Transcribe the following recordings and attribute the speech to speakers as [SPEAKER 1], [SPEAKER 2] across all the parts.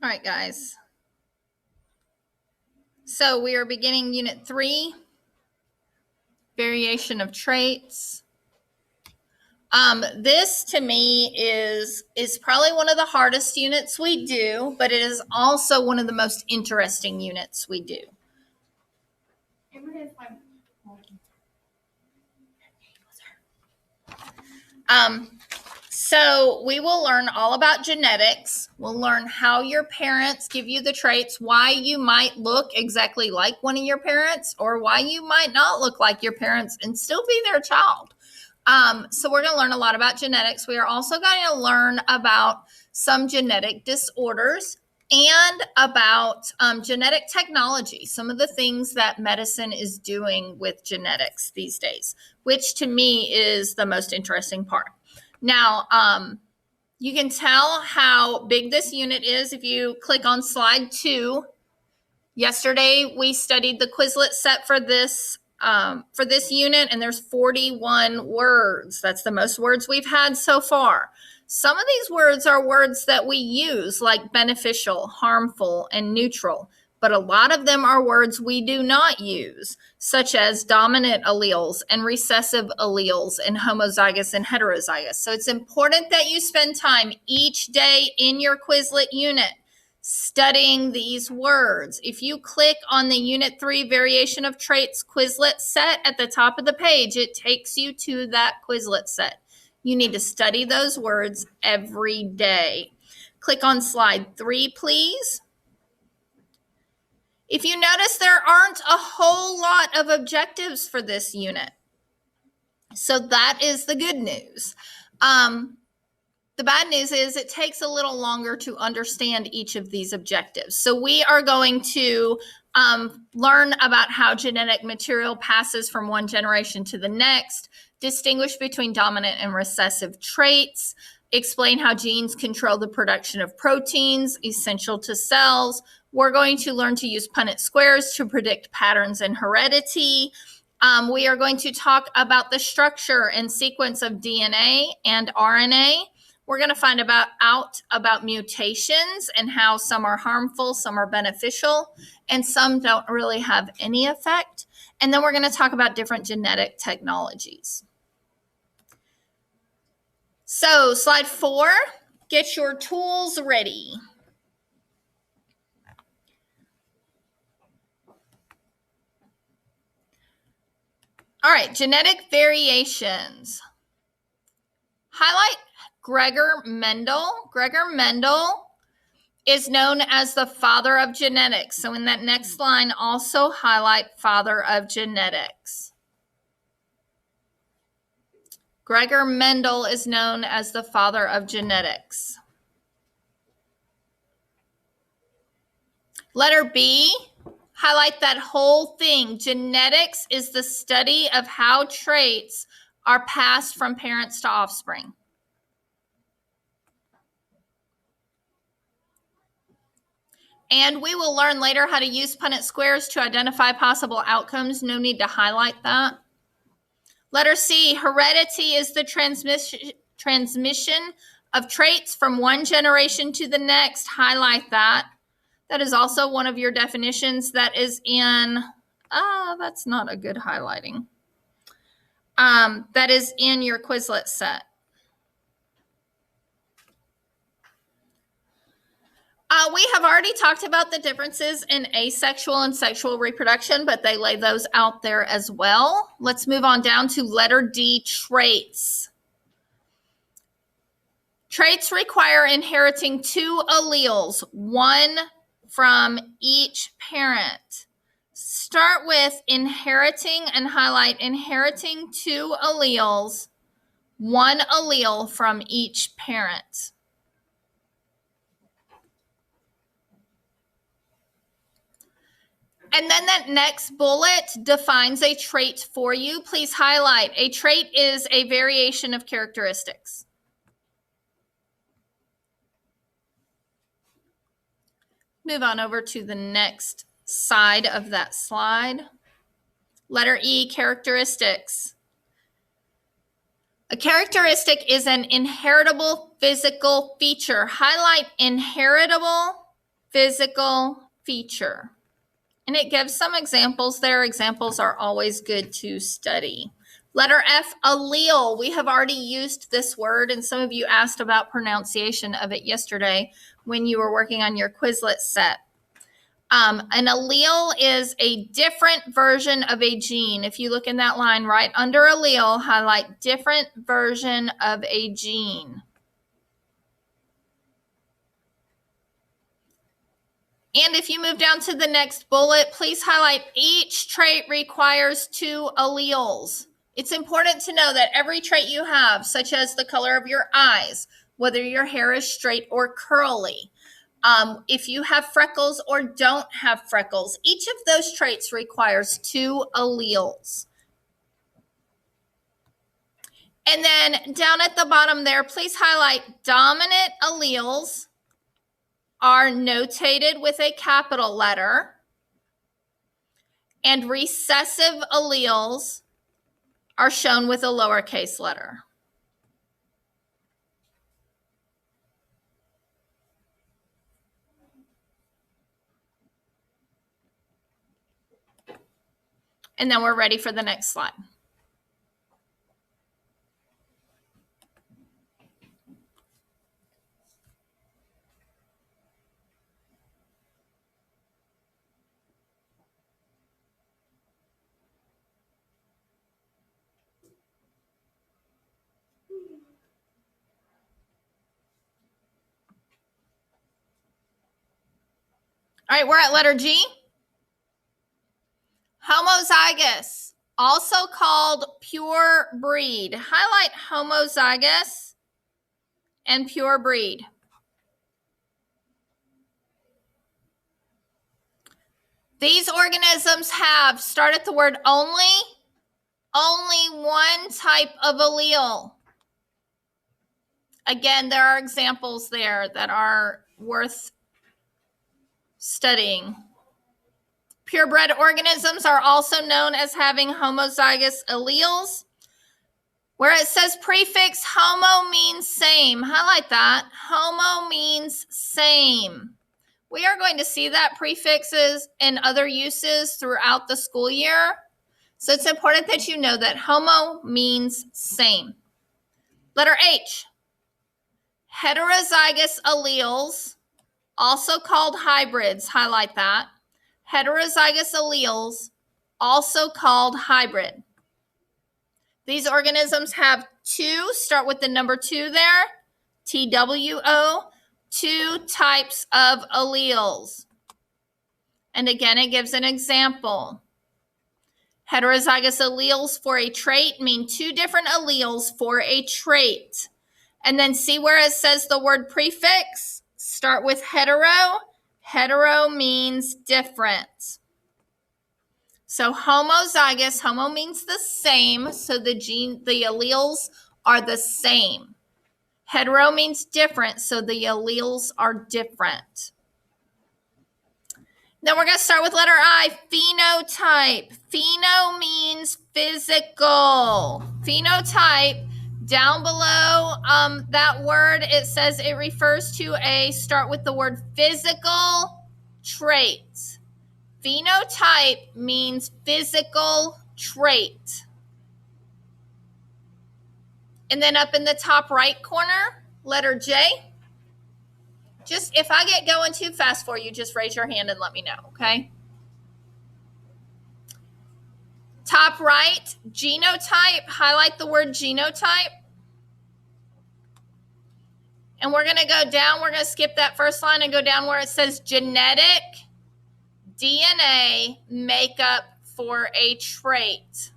[SPEAKER 1] All right, guys. So we are beginning Unit 3, Variation of Traits. This to me is probably one of the hardest units we do, but it is also one of the most interesting units we do. So we will learn all about genetics. We'll learn how your parents give you the traits, why you might look exactly like one of your parents, or why you might not look like your parents and still be their child. So we're going to learn a lot about genetics. We are also going to learn about some genetic disorders and about genetic technology, some of the things that medicine is doing with genetics these days, which to me is the most interesting part. Now, you can tell how big this unit is if you click on slide 2. Yesterday, we studied the Quizlet set for this unit, and there's 41 words. That's the most words we've had so far. Some of these words are words that we use, like beneficial, harmful, and neutral. But a lot of them are words we do not use, such as dominant alleles and recessive alleles and homozygous and heterozygous. So it's important that you spend time each day in your Quizlet unit studying these words. If you click on the Unit 3 Variation of Traits Quizlet set at the top of the page, it takes you to that Quizlet set. You need to study those words every day. Click on slide 3, please. If you notice, there aren't a whole lot of objectives for this unit. So that is the good news. The bad news is it takes a little longer to understand each of these objectives. So we are going to learn about how genetic material passes from one generation to the next, distinguish between dominant and recessive traits, explain how genes control the production of proteins essential to cells. We're going to learn to use Punnett squares to predict patterns in heredity. We are going to talk about the structure and sequence of DNA and RNA. We're going to find out about mutations and how some are harmful, some are beneficial, and some don't really have any effect. And then we're going to talk about different genetic technologies. So, slide 4, get your tools ready. All right, genetic variations. Highlight Gregor Mendel. Gregor Mendel is known as the father of genetics. So in that next line, also highlight father of genetics. Gregor Mendel is known as the father of genetics. Letter B, highlight that whole thing. Genetics is the study of how traits are passed from parents to offspring. And we will learn later how to use Punnett squares to identify possible outcomes. No need to highlight that. Letter C, heredity is the transmission of traits from one generation to the next. Highlight that. That is also one of your definitions that is in, that's not a good highlighting. That is in your Quizlet set. We have already talked about the differences in asexual and sexual reproduction, but they lay those out there as well. Let's move on down to letter D, traits. Traits require inheriting 2 alleles, one from each parent. Start with inheriting and highlight inheriting 2 alleles, 1 allele from each parent. And then that next bullet defines a trait for you. Please highlight. A trait is a variation of characteristics. Move on over to the next side of that slide. Letter E, characteristics. A characteristic is an inheritable physical feature. Highlight inheritable physical feature. And it gives some examples there. Examples are always good to study. Letter F, allele. We have already used this word, and some of you asked about pronunciation of it yesterday when you were working on your Quizlet set. An allele is a different version of a gene. If you look in that line right under allele, highlight different version of a gene. And if you move down to the next bullet, please highlight each trait requires 2 alleles. It's important to know that every trait you have, such as the color of your eyes, whether your hair is straight or curly, if you have freckles or don't have freckles, each of those traits requires 2 alleles. And then down at the bottom there, please highlight dominant alleles are notated with a capital letter, and recessive alleles are shown with a lowercase letter. And then we're ready for the next slide. All right, we're at letter G. Homozygous, also called pure breed. Highlight homozygous and pure breed. These organisms have, start at the word only one type of allele. Again, there are examples there that are worth studying. Purebred organisms are also known as having homozygous alleles. Where it says prefix homo means same, highlight that. Homo means same. We are going to see that prefixes and other uses throughout the school year. So it's important that you know that homo means same. Letter H, heterozygous alleles, also called hybrids, highlight that. Heterozygous alleles, also called hybrid. These organisms have 2, start with the number 2 there, TWO, 2 types of alleles. And again, it gives an example. Heterozygous alleles for a trait mean 2 different alleles for a trait. And then see where it says the word prefix? Start with hetero. Hetero means different. So homozygous, homo means the same, so the alleles are the same. Hetero means different, so the alleles are different. Then we're going to start with letter I, phenotype. Pheno means physical. Phenotype, down below that word, it says it refers to start with the word physical traits. Phenotype means physical trait. And then up in the top right corner, letter J. Just if I get going too fast for you, just raise your hand and let me know, okay? Top right, genotype. Highlight the word genotype. And we're going to go down. We're going to skip that first line and go down where it says genetic DNA makeup for a trait.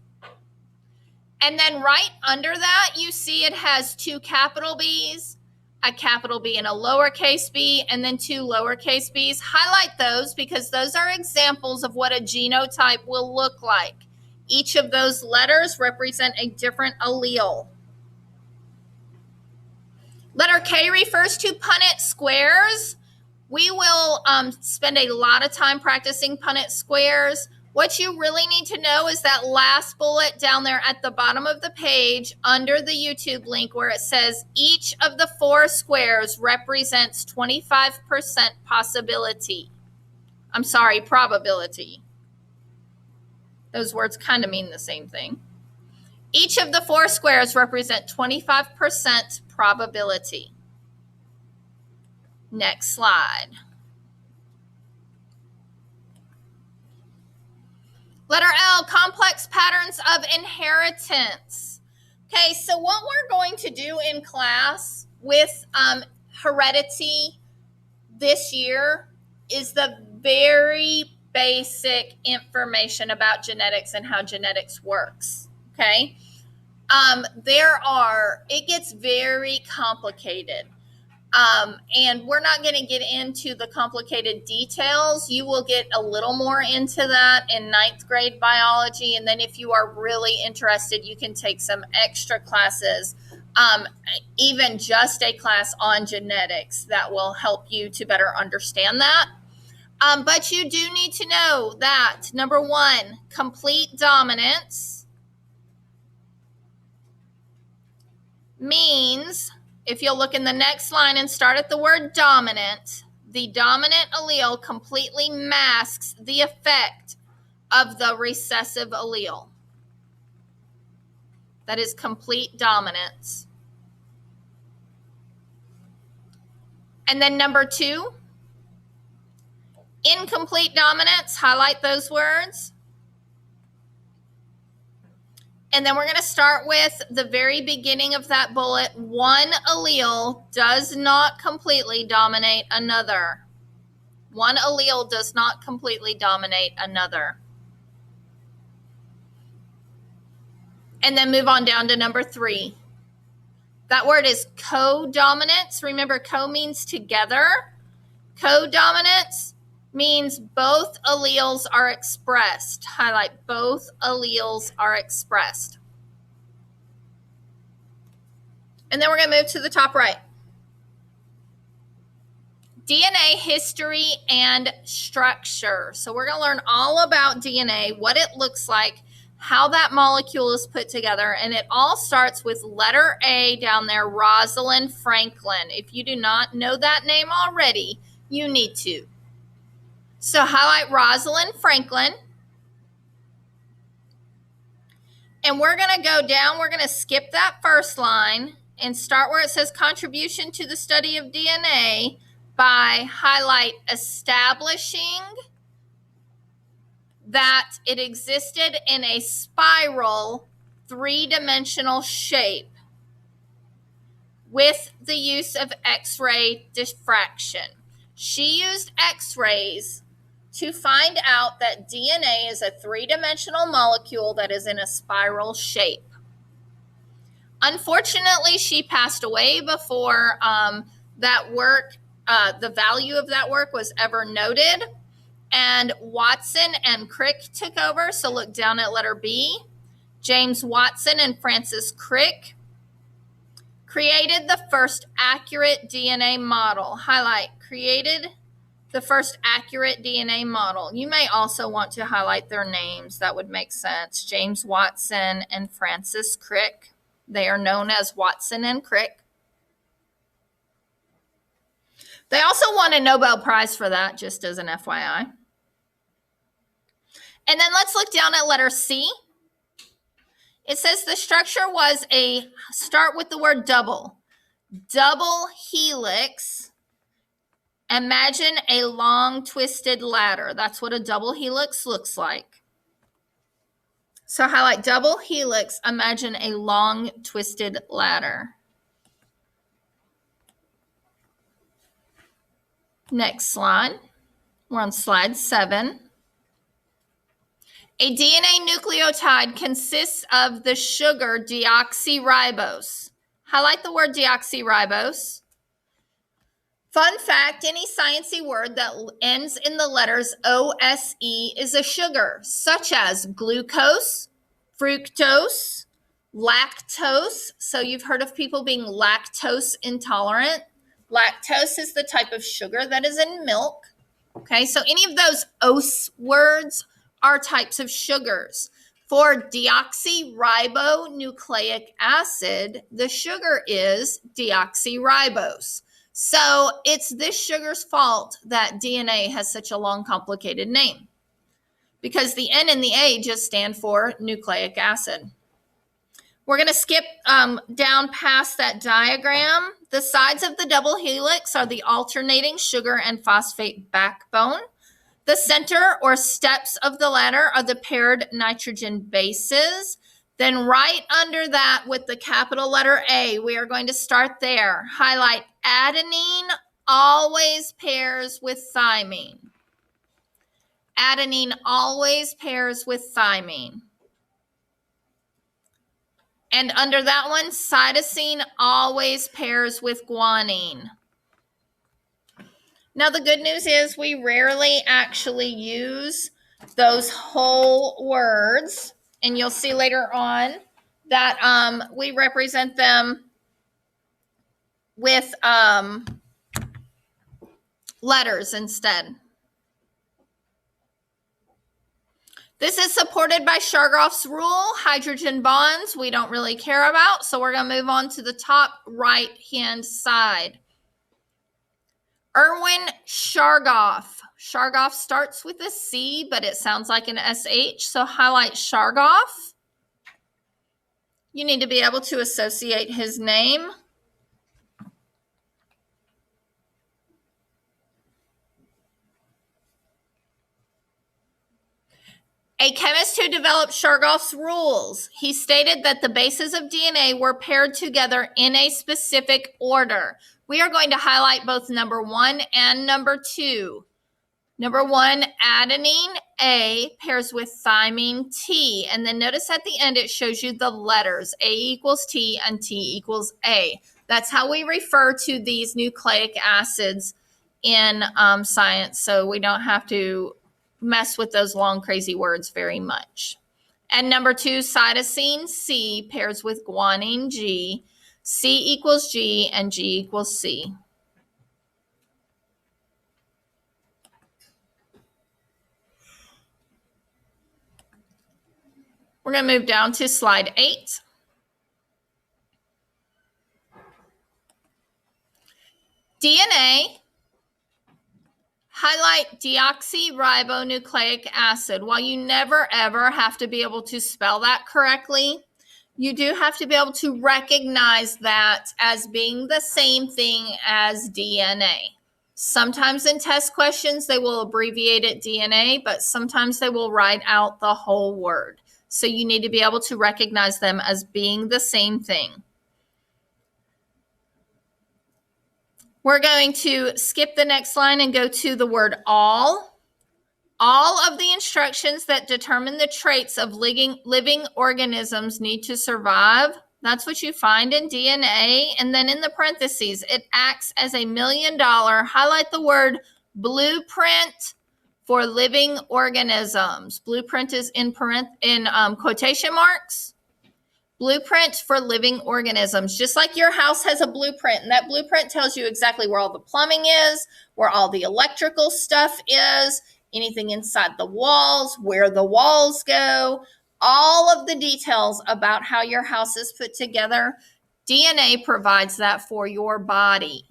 [SPEAKER 1] And then right under that, you see it has 2 capital B's, a capital B and a lowercase b, and then 2 lowercase b's. Highlight those because those are examples of what a genotype will look like. Each of those letters represent a different allele. Letter K refers to Punnett squares. We will spend a lot of time practicing Punnett squares. What you really need to know is that last bullet down there at the bottom of the page under the YouTube link where it says each of the 4 squares represents 25% possibility. I'm sorry, probability. Those words kind of mean the same thing. Each of the 4 squares represent 25% probability. Next slide. Letter L, complex patterns of inheritance. Okay, so what we're going to do in class with heredity this year is the very basic information about genetics and how genetics works. Okay, it gets very complicated. And we're not going to get into the complicated details. You will get a little more into that in 9th grade biology. And then if you are really interested, you can take some extra classes, even just a class on genetics that will help you to better understand that. But you do need to know that, number 1, complete dominance means, if you'll look in the next line and start at the word dominant, the dominant allele completely masks the effect of the recessive allele. That is complete dominance. And then number 2, incomplete dominance, highlight those words. And then we're going to start with the very beginning of that bullet. One allele does not completely dominate another. One allele does not completely dominate another. And then move on down to number 3. That word is codominance. Remember, co means together. Codominance means both alleles are expressed. Highlight, both alleles are expressed. And then we're going to move to the top right. DNA history and structure. So we're going to learn all about DNA, what it looks like, how that molecule is put together, and it all starts with letter A down there, Rosalind Franklin. If you do not know that name already, you need to. So highlight Rosalind Franklin. And we're going to go down. We're going to skip that first line and start where it says contribution to the study of DNA by highlight establishing that it existed in a spiral 3-dimensional shape with the use of X-ray diffraction. She used X-rays to find out that DNA is a 3-dimensional molecule that is in a spiral shape. Unfortunately, she passed away before that work, the value of that work was ever noted, and Watson and Crick took over. So look down at letter B. James Watson and Francis Crick created the first accurate DNA model. Highlight, created the first accurate DNA model. You may also want to highlight their names. That would make sense. James Watson and Francis Crick. They are known as Watson and Crick. They also won a Nobel Prize for that, just as an FYI. And then let's look down at letter C. It says the structure was start with the word double. Double helix. Imagine a long twisted ladder. That's what a double helix looks like. So highlight double helix. Imagine a long twisted ladder. Next slide. We're on slide 7. A DNA nucleotide consists of the sugar deoxyribose. Highlight the word deoxyribose. Fun fact, any sciencey word that ends in the letters OSE is a sugar, such as glucose, fructose, lactose. So you've heard of people being lactose intolerant. Lactose is the type of sugar that is in milk. Okay, so any of those OSE words are types of sugars. For deoxyribonucleic acid, the sugar is deoxyribose. So it's this sugar's fault that DNA has such a long, complicated name, because the N and the A just stand for nucleic acid. We're going to skip down past that diagram. The sides of the double helix are the alternating sugar and phosphate backbone. The center or steps of the ladder are the paired nitrogen bases. Then right under that with the capital letter A, we are going to start there. Highlight adenine always pairs with thymine. Adenine always pairs with thymine. And under that one, cytosine always pairs with guanine. Now, the good news is we rarely actually use those whole words. And you'll see later on that we represent them with letters instead. This is supported by Chargaff's rule. Hydrogen bonds we don't really care about, so we're going to move on to the top right-hand side. Erwin Chargaff. Chargaff starts with a C, but it sounds like an SH, so highlight Chargaff. You need to be able to associate his name. A chemist who developed Chargaff's rules. He stated that the bases of DNA were paired together in a specific order. We are going to highlight both number 1 and number 2. Number 1, adenine A pairs with thymine T. And then notice at the end it shows you the letters. A equals T and T equals A. That's how we refer to these nucleic acids in science, so we don't have to mess with those long, crazy words very much. And number 2, cytosine C pairs with guanine G. C equals G and G equals C. We're going to move down to slide 8. DNA. Highlight deoxyribonucleic acid. While you never ever have to be able to spell that correctly, you do have to be able to recognize that as being the same thing as DNA. Sometimes in test questions, they will abbreviate it DNA, but sometimes they will write out the whole word. So you need to be able to recognize them as being the same thing. We're going to skip the next line and go to the word all. All of the instructions that determine the traits of living organisms need to survive. That's what you find in DNA. And then in the parentheses, it acts as $1 million. Highlight the word blueprint for living organisms. Blueprint is in quotation marks. Blueprint for living organisms. Just like your house has a blueprint, and that blueprint tells you exactly where all the plumbing is, where all the electrical stuff is, anything inside the walls, where the walls go, all of the details about how your house is put together. DNA provides that for your body.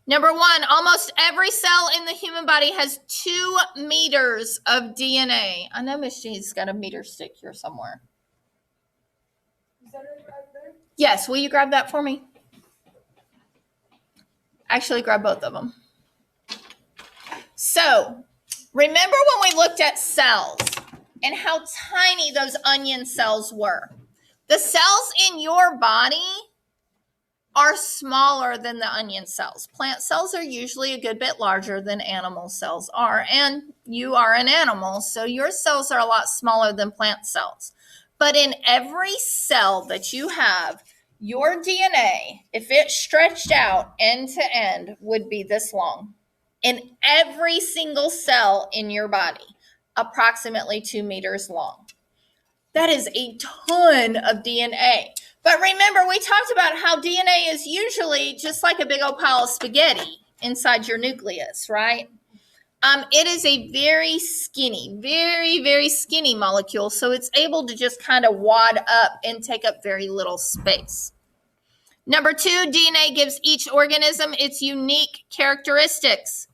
[SPEAKER 1] Number 1, almost every cell in the human body has 2 meters of DNA. I know Miss Jean's got a meter stick here somewhere. Is that it right there? Yes, will you grab that for me? Actually, grab both of them. So, remember when we looked at cells and how tiny those onion cells were? The cells in your body are smaller than the onion cells. Plant cells are usually a good bit larger than animal cells are, and you are an animal, so your cells are a lot smaller than plant cells. But in every cell that you have, your DNA, if it stretched out end to end, would be this long. In every single cell in your body, approximately 2 meters long. That is a ton of DNA. But remember, we talked about how DNA is usually just like a big old pile of spaghetti inside your nucleus, right? It is a very skinny, very, very skinny molecule, so it's able to just kind of wad up and take up very little space. Number 2, DNA gives each organism its unique characteristics,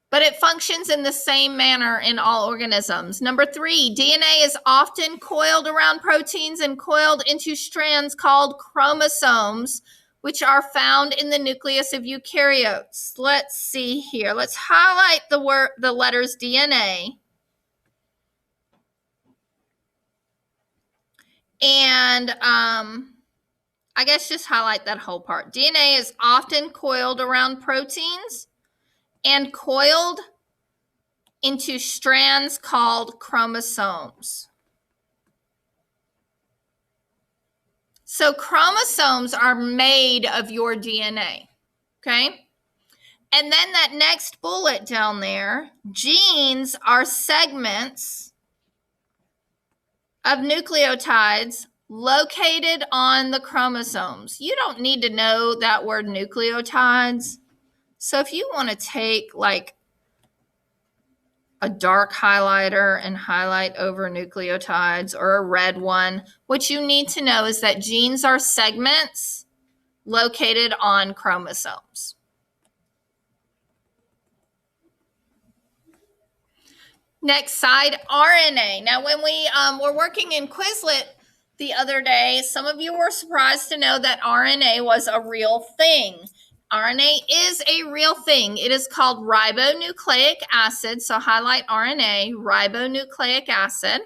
[SPEAKER 1] but it functions in the same manner in all organisms. Number 3, DNA is often coiled around proteins and coiled into strands called chromosomes, which are found in the nucleus of eukaryotes. Let's see here. Let's highlight the letters DNA. And I guess just highlight that whole part. DNA is often coiled around proteins and coiled into strands called chromosomes. So chromosomes are made of your DNA, okay? And then that next bullet down there, genes are segments of nucleotides located on the chromosomes. You don't need to know that word nucleotides. So if you want to take like a dark highlighter and highlight over nucleotides, or a red one, what you need to know is that genes are segments located on chromosomes. Next side, RNA. Now, when we were working in Quizlet the other day, some of you were surprised to know that RNA was a real thing. RNA is a real thing. It is called ribonucleic acid. So highlight RNA, ribonucleic acid.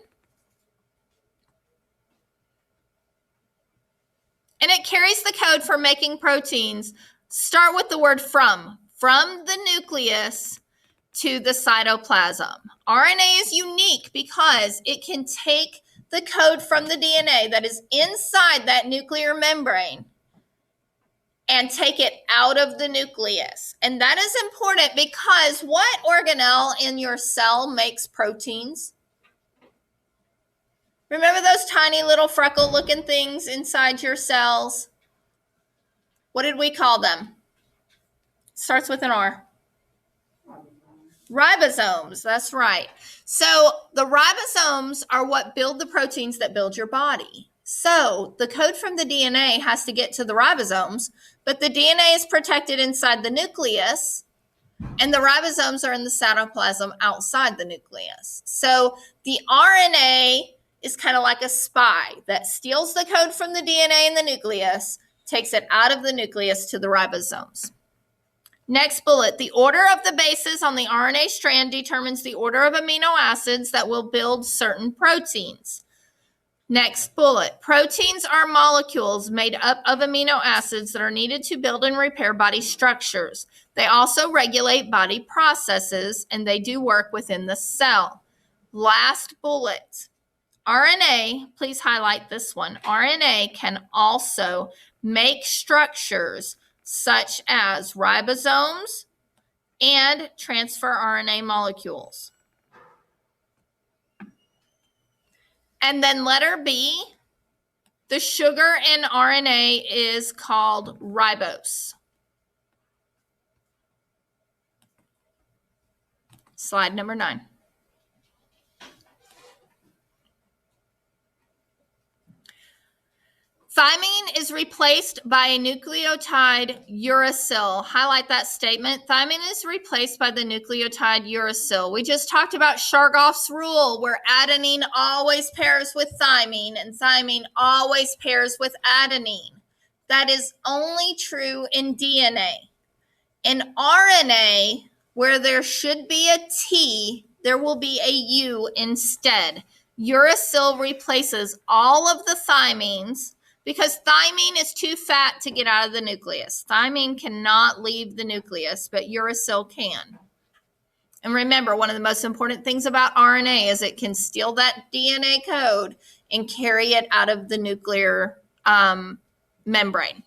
[SPEAKER 1] And it carries the code for making proteins. Start with the word from the nucleus to the cytoplasm. RNA is unique because it can take the code from the DNA that is inside that nuclear membrane and take it out of the nucleus. And that is important because what organelle in your cell makes proteins? Remember those tiny little freckle-looking things inside your cells? What did we call them? Starts with an R. Ribosomes, that's right. So the ribosomes are what build the proteins that build your body. So the code from the DNA has to get to the ribosomes, but the DNA is protected inside the nucleus, and the ribosomes are in the cytoplasm outside the nucleus. So the RNA is kind of like a spy that steals the code from the DNA in the nucleus, takes it out of the nucleus to the ribosomes. Next bullet, the order of the bases on the RNA strand determines the order of amino acids that will build certain proteins. Next bullet, proteins are molecules made up of amino acids that are needed to build and repair body structures. They also regulate body processes, and they do work within the cell. Last bullet, RNA, please highlight this one. RNA can also make structures such as ribosomes and transfer RNA molecules. And then letter B, the sugar in RNA is called ribose. Slide number 9. Thymine is replaced by a nucleotide uracil. Highlight that statement. Thymine is replaced by the nucleotide uracil. We just talked about Chargaff's rule, where adenine always pairs with thymine and thymine always pairs with adenine. That is only true in DNA. In RNA, where there should be a T, there will be a U instead. Uracil replaces all of the thymines, because thymine is too fat to get out of the nucleus. Thymine cannot leave the nucleus, but uracil can. And remember, one of the most important things about RNA is it can steal that DNA code and carry it out of the nuclear membrane.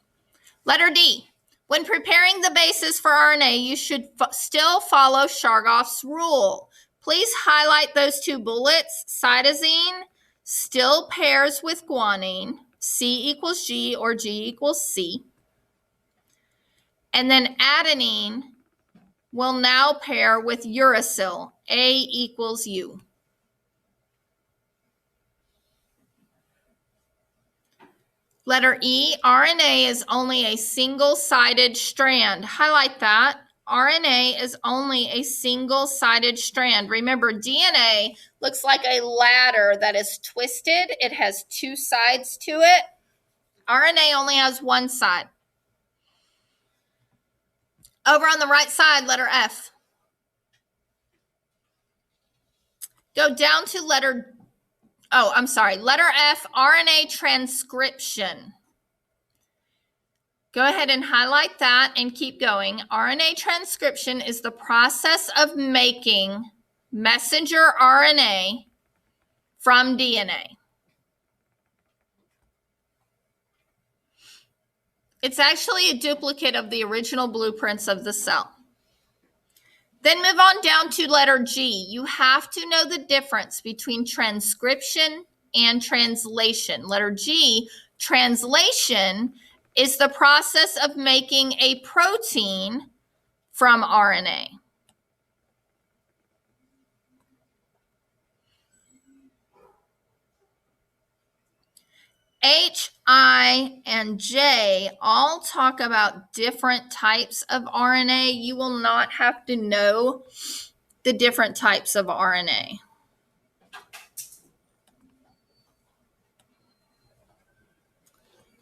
[SPEAKER 1] Letter D. When preparing the bases for RNA, you should still follow Chargaff's rule. Please highlight those two bullets. Cytosine still pairs with guanine. C equals G or G equals C. And then adenine will now pair with uracil. A equals U. Letter E, RNA is only a single-sided strand. Highlight that. RNA is only a single-sided strand. Remember, DNA looks like a ladder that is twisted. It has two sides to it. RNA only has one side. Over on the right side, letter F. Go down to letter F, RNA transcription. Go ahead and highlight that and keep going. RNA transcription is the process of making messenger RNA from DNA. It's actually a duplicate of the original blueprints of the cell. Then move on down to letter G. You have to know the difference between transcription and translation. Letter G, translation is the process of making a protein from RNA. H, I, and J all talk about different types of RNA. You will not have to know the different types of RNA.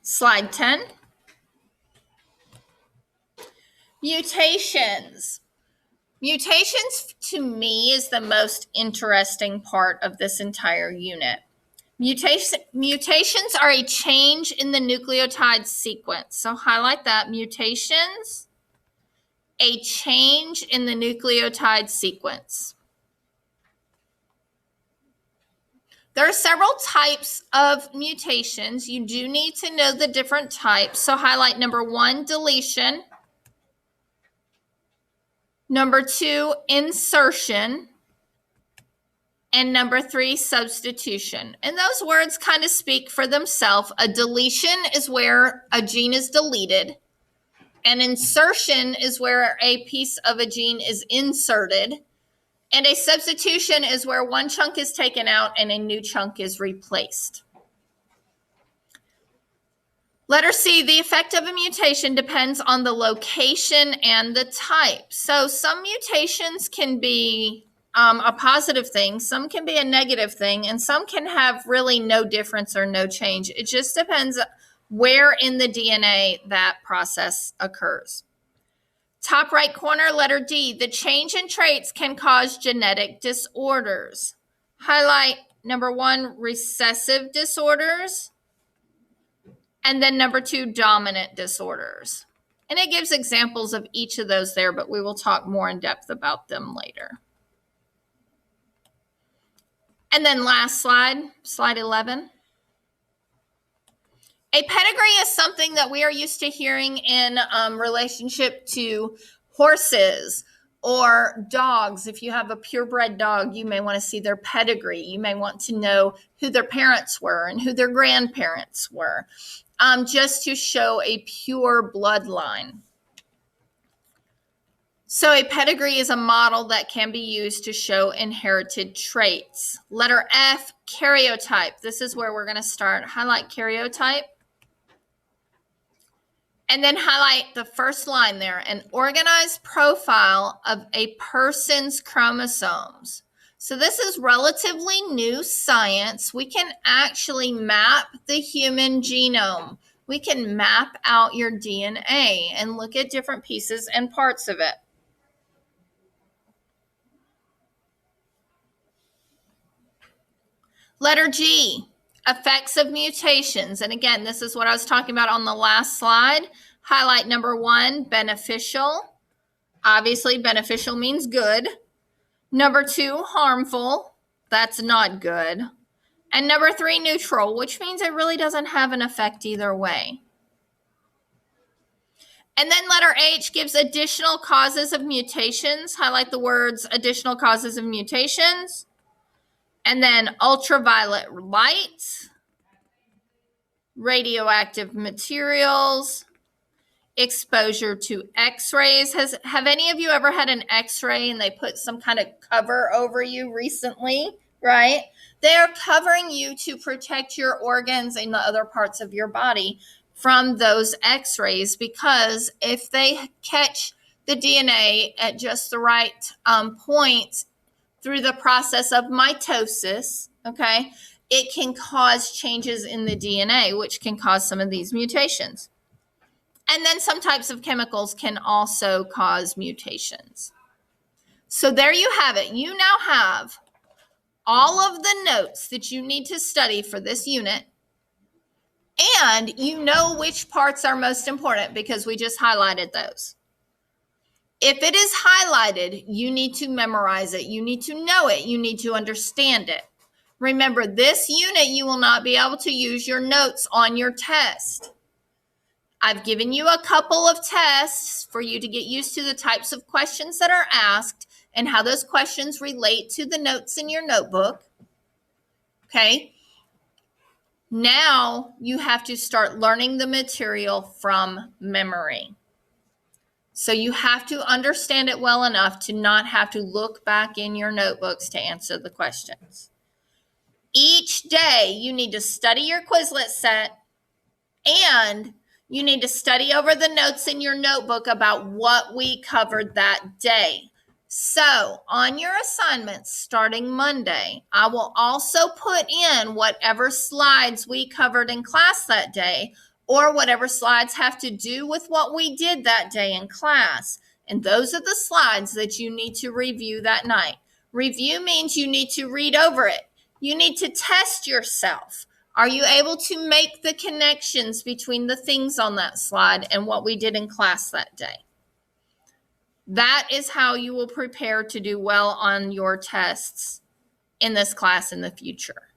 [SPEAKER 1] Slide 10. Mutations. Mutations, to me, is the most interesting part of this entire unit. Mutations are a change in the nucleotide sequence. So highlight that. Mutations, a change in the nucleotide sequence. There are several types of mutations. You do need to know the different types. So highlight number 1, deletion. Number 2, insertion. And number 3, substitution. And those words kind of speak for themselves. A deletion is where a gene is deleted. An insertion is where a piece of a gene is inserted. And a substitution is where one chunk is taken out and a new chunk is replaced. Letter C, the effect of a mutation depends on the location and the type. So some mutations can be a positive thing, some can be a negative thing, and some can have really no difference or no change. It just depends where in the DNA that process occurs. Top right corner, letter D, the change in traits can cause genetic disorders. Highlight number 1, recessive disorders, and then number 2, dominant disorders. And it gives examples of each of those there, but we will talk more in depth about them later. And then last slide, slide 11. A pedigree is something that we are used to hearing in relationship to horses or dogs. If you have a purebred dog, you may want to see their pedigree. You may want to know who their parents were and who their grandparents were, just to show a pure bloodline. So a pedigree is a model that can be used to show inherited traits. Letter F, karyotype. This is where we're going to start. Highlight karyotype. And then highlight the first line there, an organized profile of a person's chromosomes. So this is relatively new science. We can actually map the human genome. We can map out your DNA and look at different pieces and parts of it. Letter G, effects of mutations. And again, this is what I was talking about on the last slide. Highlight number 1, beneficial. Obviously, beneficial means good. Number 2, harmful. That's not good. And number 3, neutral, which means it really doesn't have an effect either way. And then letter H gives additional causes of mutations. Highlight the words additional causes of mutations. And then ultraviolet light, radioactive materials. exposure to x-rays. Have any of you ever had an x-ray and they put some kind of cover over you recently, right? They're covering you to protect your organs and the other parts of your body from those x-rays, because if they catch the DNA at just the right point through the process of mitosis, okay, it can cause changes in the DNA, which can cause some of these mutations. And then some types of chemicals can also cause mutations. So there you have it. You now have all of the notes that you need to study for this unit. And you know which parts are most important because we just highlighted those. If it is highlighted, you need to memorize it. You need to know it. You need to understand it. Remember, this unit, you will not be able to use your notes on your test. I've given you a couple of tests for you to get used to the types of questions that are asked and how those questions relate to the notes in your notebook. Okay. Now you have to start learning the material from memory. So you have to understand it well enough to not have to look back in your notebooks to answer the questions. Each day you need to study your Quizlet set, and you need to study over the notes in your notebook about what we covered that day. So on your assignments starting Monday, I will also put in whatever slides we covered in class that day, or whatever slides have to do with what we did that day in class. And those are the slides that you need to review that night. Review means you need to read over it. You need to test yourself. Are you able to make the connections between the things on that slide and what we did in class that day? That is how you will prepare to do well on your tests in this class in the future.